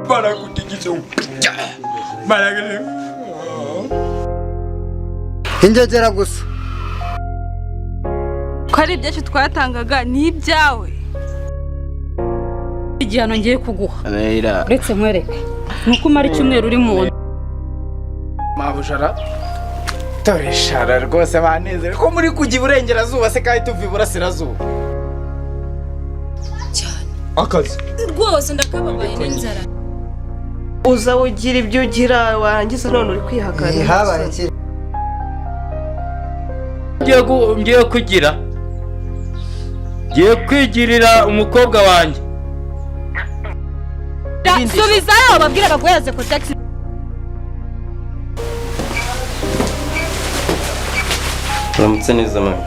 barakutigisa baragere ingegera gusa ko ari ibyacu twatangaga ni ibyawe. Igihano ngiye kuguha Leila uretse mwereke nuko umara icyumweru uri mu nda. Mabujara toreshara rwose banezere ko muri kujya iburengerazuba se kandi tuva iburasirazuba Cyane akazi rwose ndakababaye n'inzara. Uza ugira ibyo ugira warangiza none uri kwihakana. habaye iki ngiye kwigirira umukobwa wanjye. Subizayo babwire baguhereze ko taxi. Uramutse neza mama.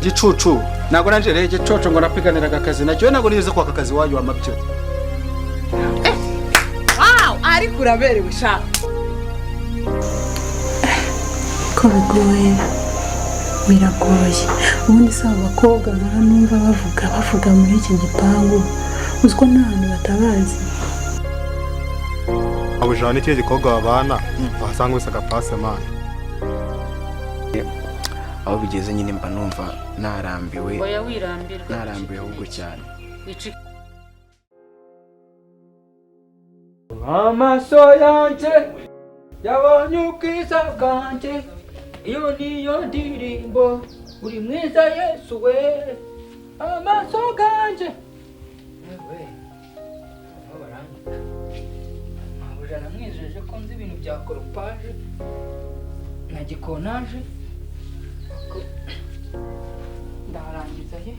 Gicucu nago nanje rege gicucu ngo napiganiraga akazi nacyo nago nize kwa akazi wanyu wa mabyo. Wow, ari kuraberewe sha. Ko bigoye biragoye ubundi saba abakobwa nkara numva bavuga muri iki gipangu uziko n'ahantu batabazi. Abujana n'ikindi gikobwa babana basanga wese agapase man. aho bigeze nyine mba numva narambiwe. Oya wirambirwa. Narambiwe ahubwo cyane. Amaso yanjye yabonye ubwiza bwanjye, iyo niyo ndirimbo uri mwiza Yesu we. Amaso ganjye Mabujana mwijeje ko nzi ibintu bya koropaje na gikonaje ndarangiza ye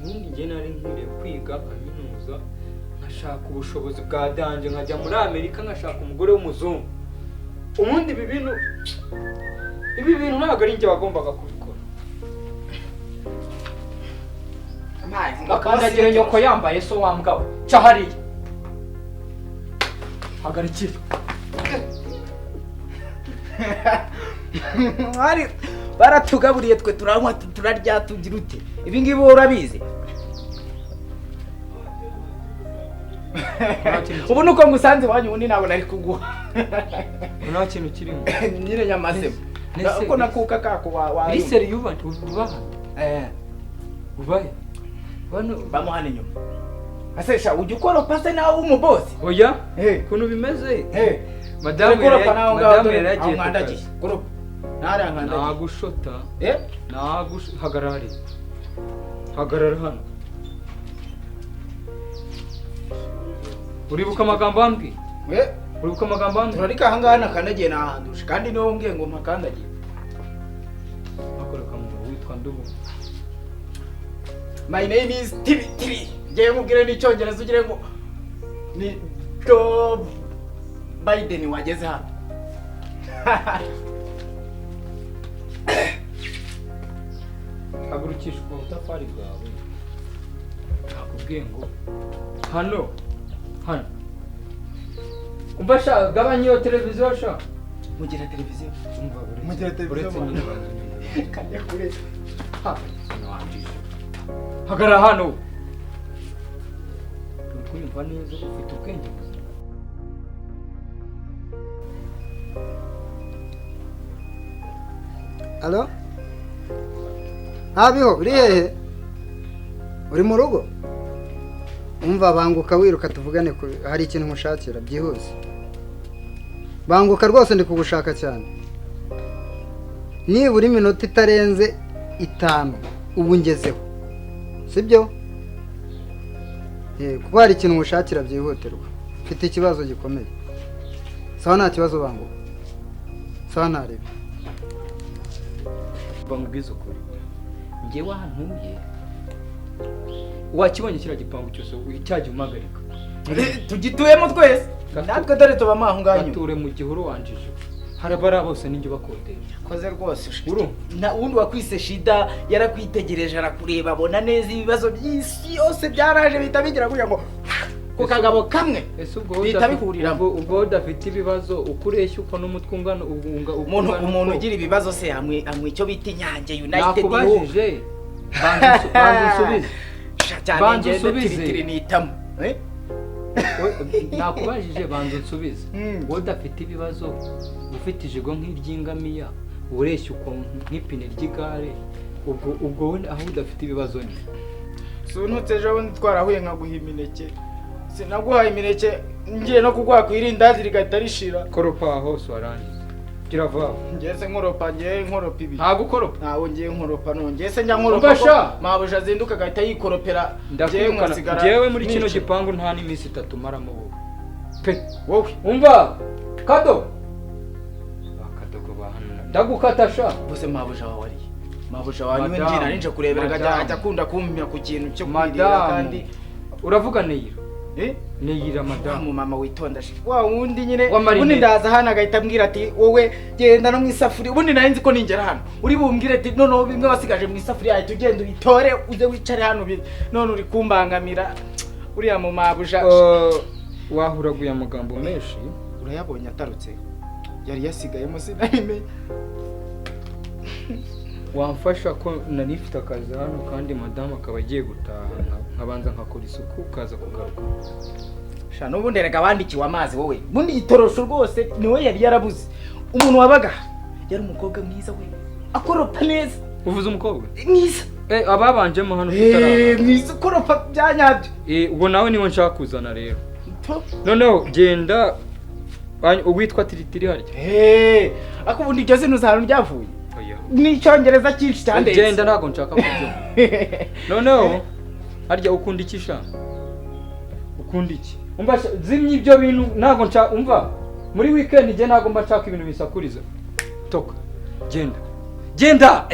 nundi njye nari nkwiye kwiga kaminuza nkashaka ubushobozi bwa danje nkajya muri Amerika nkashaka umugore w'umuzungu. Ubundi ibi bintu ntabwo ari njye wagombaga kubikora. Akandagira nyoko yambaye so wambwawe ca hariya hagarikira Ari baratugaburiye twe turanywa turarya tugira ute ibi ngibi urabizi. Ubu nuko ngusanze wanyu ubundi nabo nari kuguha nta kintu kirimo nyine nyamasemo uko nakuka kako wa Riseri yubante ubaha ubaye bano bamuhane nyuma asesha ujye ukora pase nawe umubosi. oya kuntu bimeze Madamu yaragiye mwandagiye group nari ankandagiye nagushota hagarara hano. Uribuka amagambo ambwi uribuka amagambo ambwi turarika ahangaha nakandagiye nahandusha kandi niwo mbwiye ngo mpakandagiye akoreka mu witwa Ndubu. My name is Tiri. Ngiye mubwire n'icyongereza ugire ngo ni Joe Biden wageze hano. Hagurukishwa ubutafari bwawe nakubwiye ngo hano umva sha gabanya iyo televiziyo sha mugira televiziyo mugira televiziyo kajya kure hagarara hano ukumva neza ufite ubwenge buzima. Alo Abiho uri hehe uri mu rugo umva banguka wiruka tuvugane hari ikintu mushakira byihuse banguka rwose ndi kugushaka cyane nibura iminota itarenze 5 ubu ngezeho sibyo kuko hari ikintu mushakira byihutirwa mfite ikibazo gikomeye sawa nta kibazo banguka sawa ntarebe bamubwiza ukuri njye wantuye wakibonye kira gipangu cyose cyaje umagarika tugituyemo twese natwe dore tuba mahunganyo ature mu gihuru wanjije harabara bose ninjye bakodesha koze rwose na undi wakwise shida yarakwitegereje arakureba abona neza ibibazo by'isi yose byaraje bita bigira kugira ngo ku kagabo kamwe ese ubwo bihita bihuriramo. ubwo udafite ibibazo ukureshya uko n'umutwe ungana umuntu ugira ibibazo se hamwe icyo bita Inyange United. nakubajije banza usubize banza usubize nitamo nakubajije banza unsubize wowe udafite ibibazo ufite ijigo nk'iry'ingamiya ureshya uko nk'ipine ry'igare ubwo wowe aho udafite ibibazo ni sunutse ejo bundi twarahuye nkaguha imineke sinaguhaye imineke ngiye no kuguha ku irindazi rigahita rishira. koropa hose warangiza gira vuba. ngeze nkoropa ibi ntabwo ukoropa ntawe ngiye nkoropa nongeye se njya nkoropa mabuja azinduka agahita yikoropera. njyewe muri kino gipangu nta n'iminsi 3 maramo wowe pe wowe umva kado bakadogo bahana ndagukata sha bose mabuja wawe ari mabuja wawe niwe ngira ninje kurebera ajya akunda kumpimya ku kintu cyo kwirira kandi uravuga neyira neyira madamu mama witonda wa wundi nyine ubundi ndaza hano agahita ambwira ati wowe genda no mu isafuri ubundi nari nzi ko ningera hano uri bumbwire ati none bimwe wasigaje mu isafuri yawe tugenda ubitore uze wicare hano none uri kumbangamira uriya mu mabuja wahuraguye amagambo menshi urayabonye atarutse yari yasigayemo sinayime. wamfasha ko nari mfite akazi hano kandi madamu akaba agiye gutaha nkabanza nkakora isuku ukaza kugaruka sha n'ubundi rega wandikiwe amazi wowe bundi itorosho rwose niwe yari yarabuze umuntu wabaga yari umukobwa mwiza we akoropa neza. uvuze umukobwa mwiza ababanjemo hano tutara mwiza akoropa byanyabyo ubwo nawe niwe nshaka kuzana rero noneho genda uwitwa tiritiri harya ako ubundi iryo zino zano ryavuye n'icyongereza cyinshi cyane genda ntago nshaka kubyo noneho harya ukunda iki sha ukunda iki umva zimye ibyo bintu ntago nshaka umva muri weekend je ntago mba nshaka ibintu bisakuriza toka genda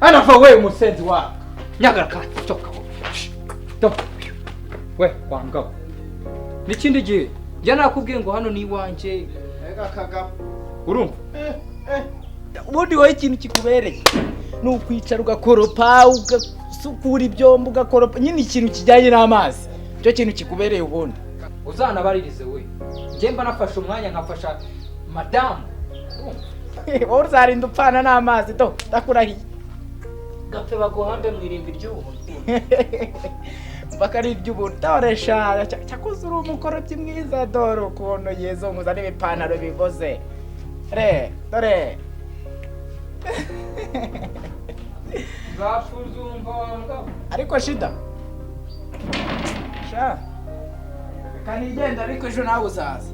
ana fa we umusenzi wa nyagaraka toka we wangabo n'ikindi gihe njya nakubwiye ngo hano ni iwanje kagabo urumva ubundi wowe ikintu kikubereye ni ukwicara ugakoropa ugasukura ibyombo ugakoropa nyine ikintu kijyanye n'amazi cyo kintu kikubereye ubundi uzanabaririze we njye mba nafashe umwanya nkafasha madamu wowe uzarinda upfana n'amazi do ndakurahiye gapfe baguhambe mu irimbi ry'ubuntu bakari iby'ubuntu doresha cyakoze uri umukorobyi mwiza dore ukuntu yezonguza n'ibipantaro bigoze dore zapfuzumva wangabo ariko shida sha kanigenda ariko ejo nawe uzaza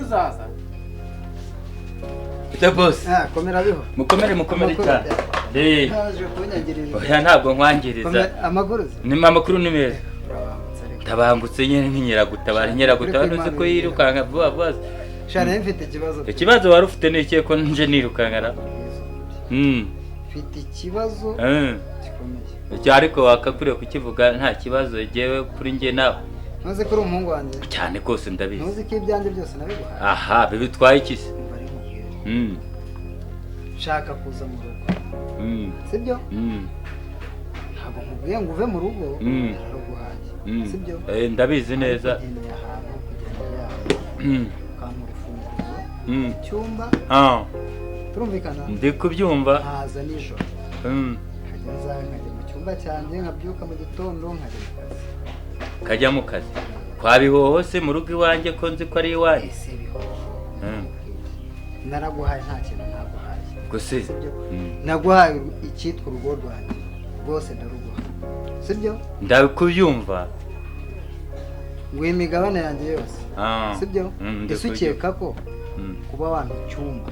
uzaza The boss. komera biho Mukomere cyane. Haje kunyagirira. Oya ntabwo nkwangiriza. Amakuru. Ni amakuru ni meza. Tabangutse nyene nk'inyeragutabara nuzi ko yirukanka vuba. Shana mfite ikibazo. Ikibazo wari ufite ni ikihe ko nje nirukankara? Mfite ikibazo gikomeye. Ariko wakakuriye kukivuga nta kibazo jewe kuri nge nawe. Ntuzi ko uri umuhungu wanjye? Cyane kose ndabizi. Ntuzi ko ibyanjye byose nabiguhaye? Aha, bibitwaye iki se? Shaka kuza mu rugo. Sibyo? Ntabwo nkubwiye ngo uve mu rugo, naraguhaye. Sibyo? Ndabizi neza. Cyumba. Turumvikana? Ndi kubyumva. Haza nijoro. Nkajya mu cyumba cyanjye nkabyuka mu gitondo kajya mu kazi. Kwabihoho se mu rugo iwanjye ko nzi ko ari iwanjye. Naraguhaye nta kintu naguhaye. Gusa naguhaye icyitwa urugo rwanjye. Rwose ndaruguha. Sibyo? Ndakubyumva. Ngo imigabane yanjye yose. Sibyo? Isukeka ko kuba wantu icyumba.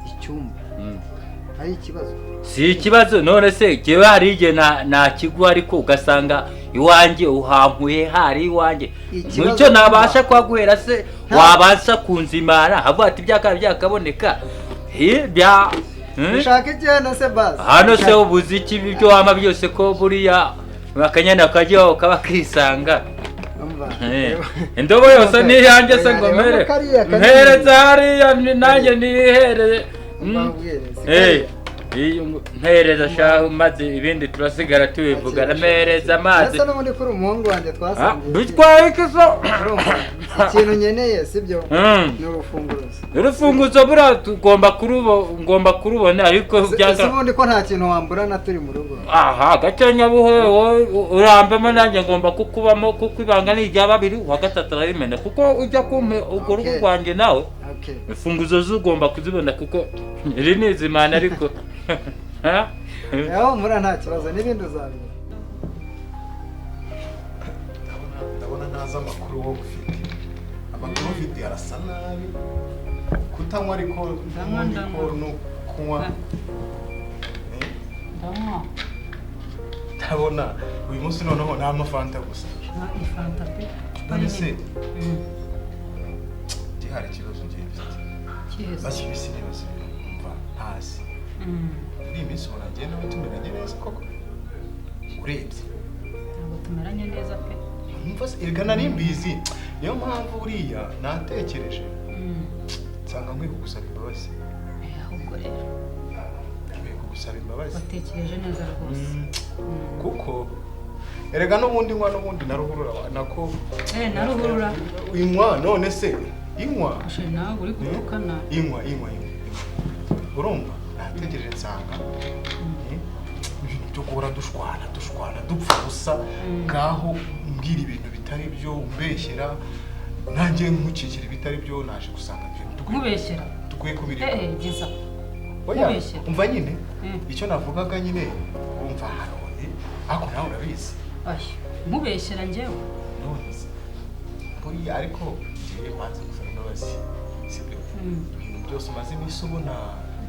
Icyumba. Hari ikibazo. Si ikibazo none se jewe hari igihe na kigwa ariko ugasanga iwanjye uhampuye hari iwanjye. Nicyo nabasha kwaguhera se wabasha kunzimara havuga ati byakaboneka. Bya ushaka icyana se basi. Hano se ubuzi iki byo wama byose ko buriya akanyana kajyo kaba kisanga. Indobo yose ni yanjye se ngo mere zari nanjye nihere. mpereza shaho maze ibindi turasigara tubivugana mpereza amazi ese n'ubundi kuri umuhungu wanjye twasangiye dutwaye ikiso ikintu nkeneye sibyo ni urufunguzo buriya ngomba kurubona ariko ese ubundi ko nta kintu wamburana turi mu rugo aha gakenya buhewe urambemo nanjye ngomba kukubamo kuko ibanga ni irya babiri uwa gatatu ararimena kuko ujya kumpe urwo rugo rwanjye nawe imfunguzo zugomba kuzibona kuko iri ni izimana ariko yaho mura nta kibazo n'ibindi uzabibona ndabona ntazi amakuru wo ufite amakuru ufite arasa nabi kutanywa ariko n'ubundi ko no kunywa ndabona uyu munsi noneho nta mafanta gusa ifanta pe none se hari ikibazo ngiye mfite bashyibisi n'ibibazo mva hasi muri iyi minsi ubona ngenda tumeranye neza koko urebye ntabwo tumeranye neza pe mva se erega nari mbizi niyo mpamvu uriya natekereje nsanga nkwiye kugusaba imbabazi ahubwo rero nkwiye kugusaba imbabazi watekereje neza rwose kuko erega n'ubundi nywa n'ubundi naruhurura nako naruhurura inywa none se inywa nawe uri gutukana inywa urumva nategereje nsanga ibintu byo guhora dushwana dupfa gusa ngaho mbwira ibintu bitari byo umbeshyera nanjye nkukikira ibitari byo naje gusanga nkubeshyera dukwiye kubireka geza oya umva nyine icyo navugaga nyine umva harone ariko nawe urabizi nkubeshyera njyewe none se buriya ariko ngiye kwanza gusaba imbabazi sibyo ibintu byose umaze iminsi ubona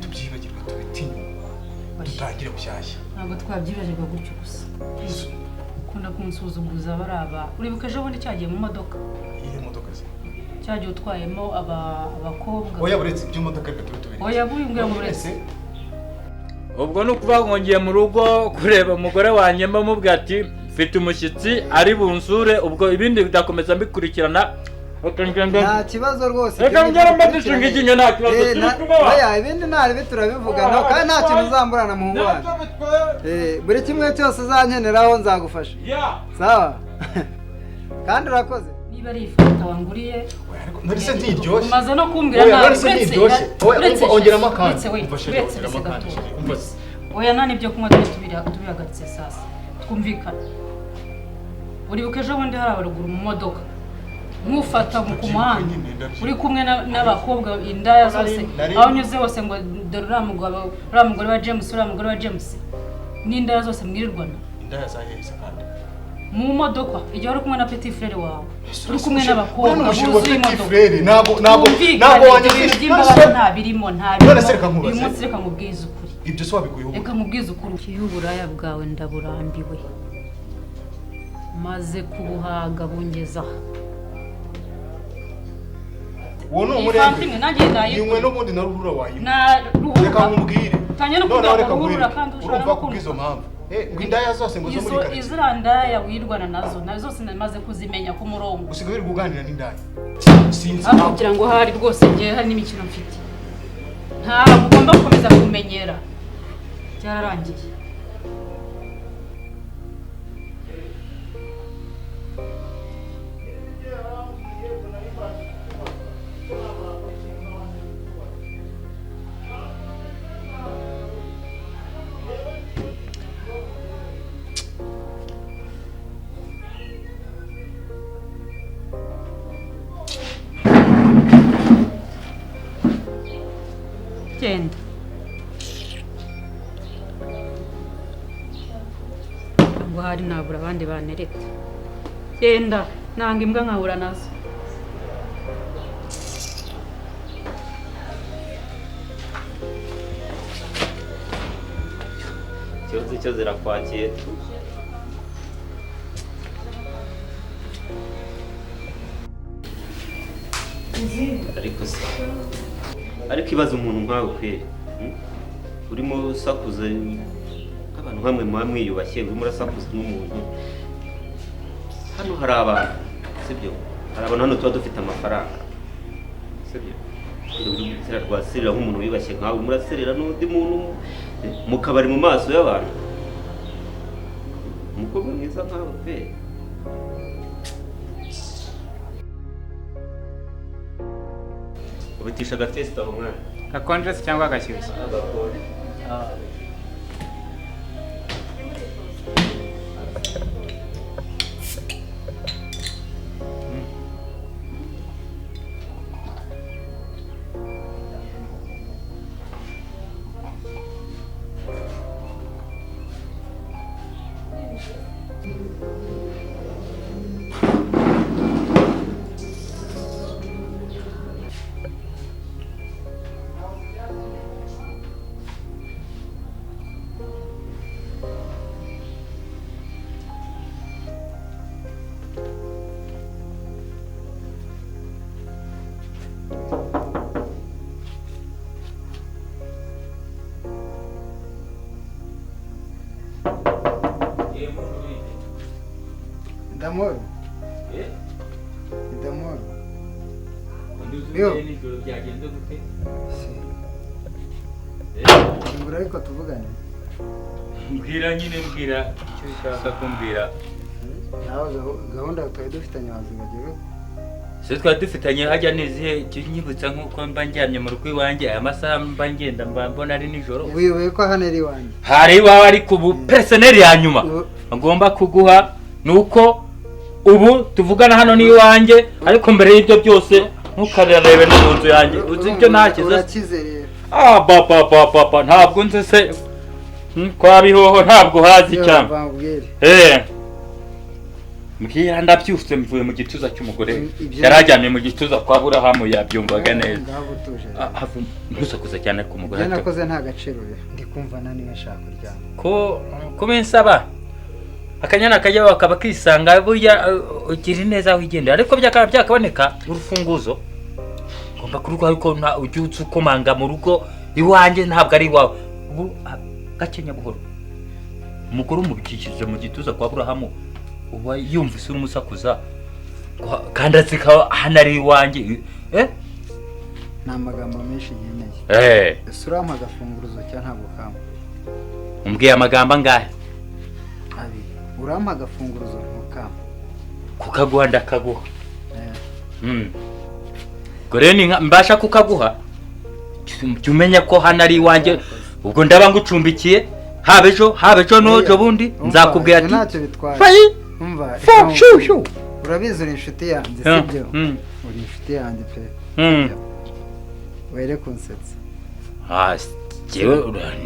tubyibagirwe tubitinya dutangire bushyashya ntabwo twabyibagirwa gutyo gusa ukunda kunsuzuguza baraba uribuka ejo bundi cyagiye mu modoka iyihe modoka se cyagiye utwayemo abakobwa oya buretse iby'imodoka reka tube tubiri oya buyimbwira ngo buretse ubwo ni ukuvuga ngo ngiye mu rugo kureba umugore wanjye mbamubwira ati mfite umushyitsi ari bunsure ubwo ibindi bidakomeza mbikurikirana nta kibazo rwose reka ngera mbadushinga ikinyo nta kibazo oya ibindi ntabi turabivugana kandi nta kintu uzamburana mu ngwani buri kimwe cyose uzankeneraho nzagufasha sawa kandi urakoze niba ari ifanta wanguriye nari se ntiryoshye umaze no kumbwira nawe uretse ongeramo akandi oya nta n'ibyo kunywa tubihagaritse sasa twumvikana uribuka ejo bundi hari abaruguru mu modoka nkufata ku muhanda uri kumwe n'abakobwa indaya zose aho unyuze hose ngo dore uriya mugore wa James uriya mugore wa James n'indaya zose mwirirwana indaya zaheze kandi mu modoka igihe uri kumwe na petit frere wawe uri kumwe n'abakobwa buzuye imodoka ntabwo wanyuze by'imbaraga nta birimo uyu munsi reka nkubwize ukuri ibyo se wabikuyeho reka nkubwize ukuri y'uburaya bwawe ndaburambiwe maze kubuhaga bungezaho uwo ni umurenge yinywe n'ubundi na ruhurura wayinywe reka nkubwire noneho ruhurura kandi ushobora no kumva izo mpamvu ngo indaya zose ngo zo muri karitsiye iziriya ndaya wirwana nazo zose namaze kuzimenya ku murongo usigaye uri kuganira n'indaya sinzi kugira ngo hari rwose ngewe hari n'imikino mfite ntabwo ugomba gukomeza kumenyera byararangiye genda ngo hari nabura abandi banereta genda nanga imbwa nkahura nazo ikibazo cyo zirakwakira ariko ibaza umuntu nkawe kweri urimo usakuza nk'abantu hamwe muba mwiyubashye urimo urasakuza n'umuntu hano hari abantu sibyo hari abantu hano tuba dufite amafaranga sibyo Urumutira rwaserera nk'umuntu wibashye nkawe muraserera n'undi muntu mu kabari mu maso y'abantu. Umukobwa mwiza nkawe pe. Ubitisha agatesta aho mwana. Gakonje se cyangwa gashyushye? Agakonje. D'amor. D'amor. Yo. Byagenda gute? Ngura ariko tuvugane. Mbwira nyine mbwira icyo ushaka kumbwira. Nawe gahunda twari dufitanye wazibagiwe. Se twari dufitanye hajya nizihe kinyibutsa nkuko mba njyamye mu rugo iwanjye aya masaha mba ngenda mba mbona ari nijoro. Wiyoboye ko hano ari iwanjye. Hari iwawe ariko ubu personnel ya nyuma ngomba kuguha nuko ubu tuvugana hano ni iwanjye ariko mbere y'ibyo byose ntukarebe no mu nzu yanjye uzi ibyo nakize. Urakize rero. Papa ntabwo nzi se kwa bihoho ntabwo hazi cyane. Mbwira ndabyufite mvuye mu gituza cy'umugore yarajyanye mu gituza kwa Burahamu yabyumvaga neza. Ntusakuze cyane ku mugore. Nakoze nta gaciro ndi kumva naniwe nshaka kuryama. Ko bensaba akanyana kajya bakaba kisanga burya ugira neza wigendera ariko byakaboneka urufunguzo ngomba kuruko ariko nta ujyutse ukomanga mu rugo iwanjye ntabwo ari wawe ubu gakenya buhoro umugore umubikishije mu gituza kwa Burahamu uba yumvise urumusakuza kandi azika hano ari iwanjye nta magambo menshi yemeye urampa agafunguruzo cyangwa ntabwo kamba umbwiye amagambo angahe urampa agafunguruzo ntukamba kukaguha ndakaguha gore mbasha kukaguha jya umenya ko hano ari iwanjye ubwo ndaba ngucumbikiye haba ejo n'ejo bundi nzakubwira ati ntacyo bitwaye umva urabizi uri inshuti yanjye sibyo uri inshuti yanjye pe were kunsetsa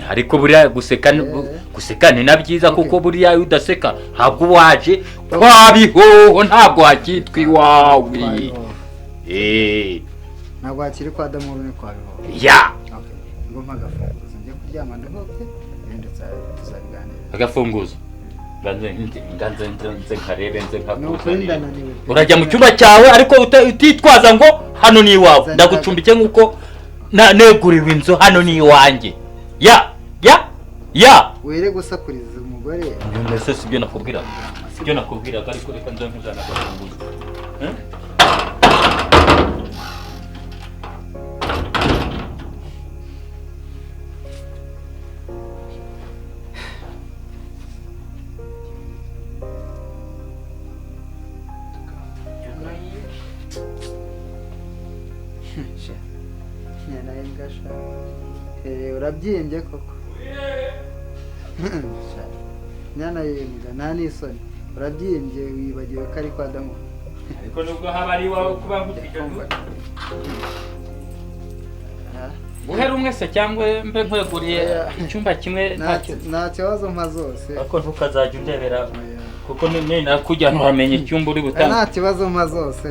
ariko buriya guseka ni na byiza kuko buriya udaseka ntabwo waje twabihoho ntabwo hakitwa iwawe ntabwo hakiri kwa Damuru ni kwa bihoho ngomba agafunguzo njye kuryama ndohoke ndetse tuzabiganira agafunguzo nze nkarebe nze nkakuzanira urajya mu cyumba cyawe ariko utitwaza ngo hano ni iwawe ndagucumbike nk'uko neguriwe inzu hano ni iwanjye were gusakuriza umugore mbese sibyo nakubwiraga ariko reka nze nkuzana agafunguzo urabyimbye koko nyana yembwa nta n'isoni urabyimbye wibagiwe ko ari kwa Damuru ariko nubwo haba ari iwawe kuba ngufite guhera umwe se cyangwa mbe nkweguriye icyumba kimwe nta kibazo mpa zose ariko ntukazajya undebera kuko nakujya ntuhamenya icyumba uri butanga nta kibazo mpa zose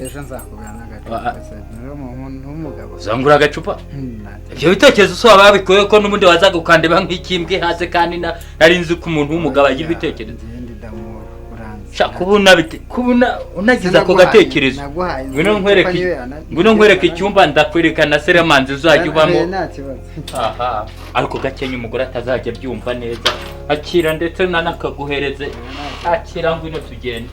ejo nzakubwira n'agacupa n'umugabo uzangura agacupa ibyo bitekerezo so babikuye ko n'ubundi wazaga ukandeba nk'ikimbwe hasi kandi nari nzi ko umuntu w'umugabo agira ibitekerezo kubona unagize ako gatekerezo ngwino nkwereke icyumba ndakwereka na seremanzi uzajya ubamo ariko gakenya umugore atazajya abyumva neza akira ndetse nanakaguhereze akira ngwino tugende